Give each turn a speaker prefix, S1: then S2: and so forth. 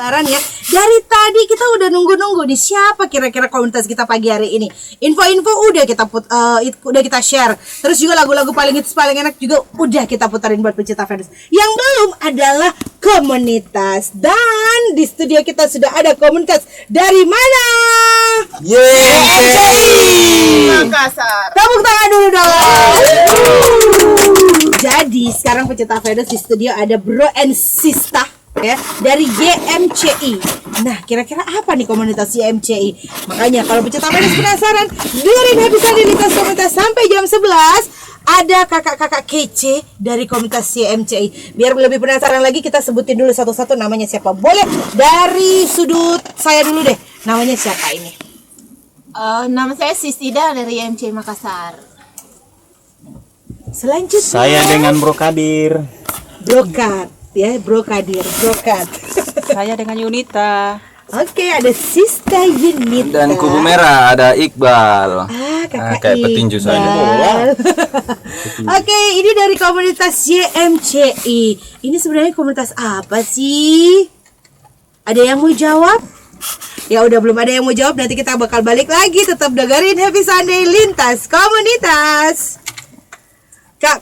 S1: Lebaran ya. Dari tadi kita udah nunggu-nunggu di siapa kira-kira komunitas kita pagi hari ini. Info-info udah kita share. Terus juga lagu-lagu paling hits paling enak juga udah kita putarin buat pecinta fans. Yang belum adalah komunitas. Dan di studio kita sudah ada komunitas dari mana?
S2: Makassar.
S1: Tepuk tangan dulu dong. Jadi sekarang pecinta fans di studio ada Bro and Sista ya dari YMCI. Nah, kira-kira apa nih komunitas YMCI? Makanya kalau pecinta fans penasaran, dengerin habisan di lintas komunitas sampai jam 11. Ada kakak-kakak kece dari komunitas YMCI. Biar lebih penasaran lagi, kita sebutin dulu satu-satu namanya siapa. Boleh dari sudut saya dulu deh. Namanya siapa ini?
S2: Nama saya Sisida dari YMCI Makassar.
S1: Selanjutnya
S3: Saya dengan Bro Kadir.
S1: Brokat ya, Bro Kadir, Brokat.
S4: Saya dengan Yunita.
S1: Oke, ada Sista Yunita.
S5: Dan kubu merah ada Iqbal.
S1: Kakak
S5: kayak petinju
S1: Iqbal.
S5: saja.
S1: Oke, ini dari komunitas YMCI. Ini sebenarnya komunitas apa sih? Ada yang mau jawab? Ya udah, belum ada yang mau jawab. Nanti kita bakal balik lagi. Tetap dengerin Happy Sunday Lintas Komunitas. Kak,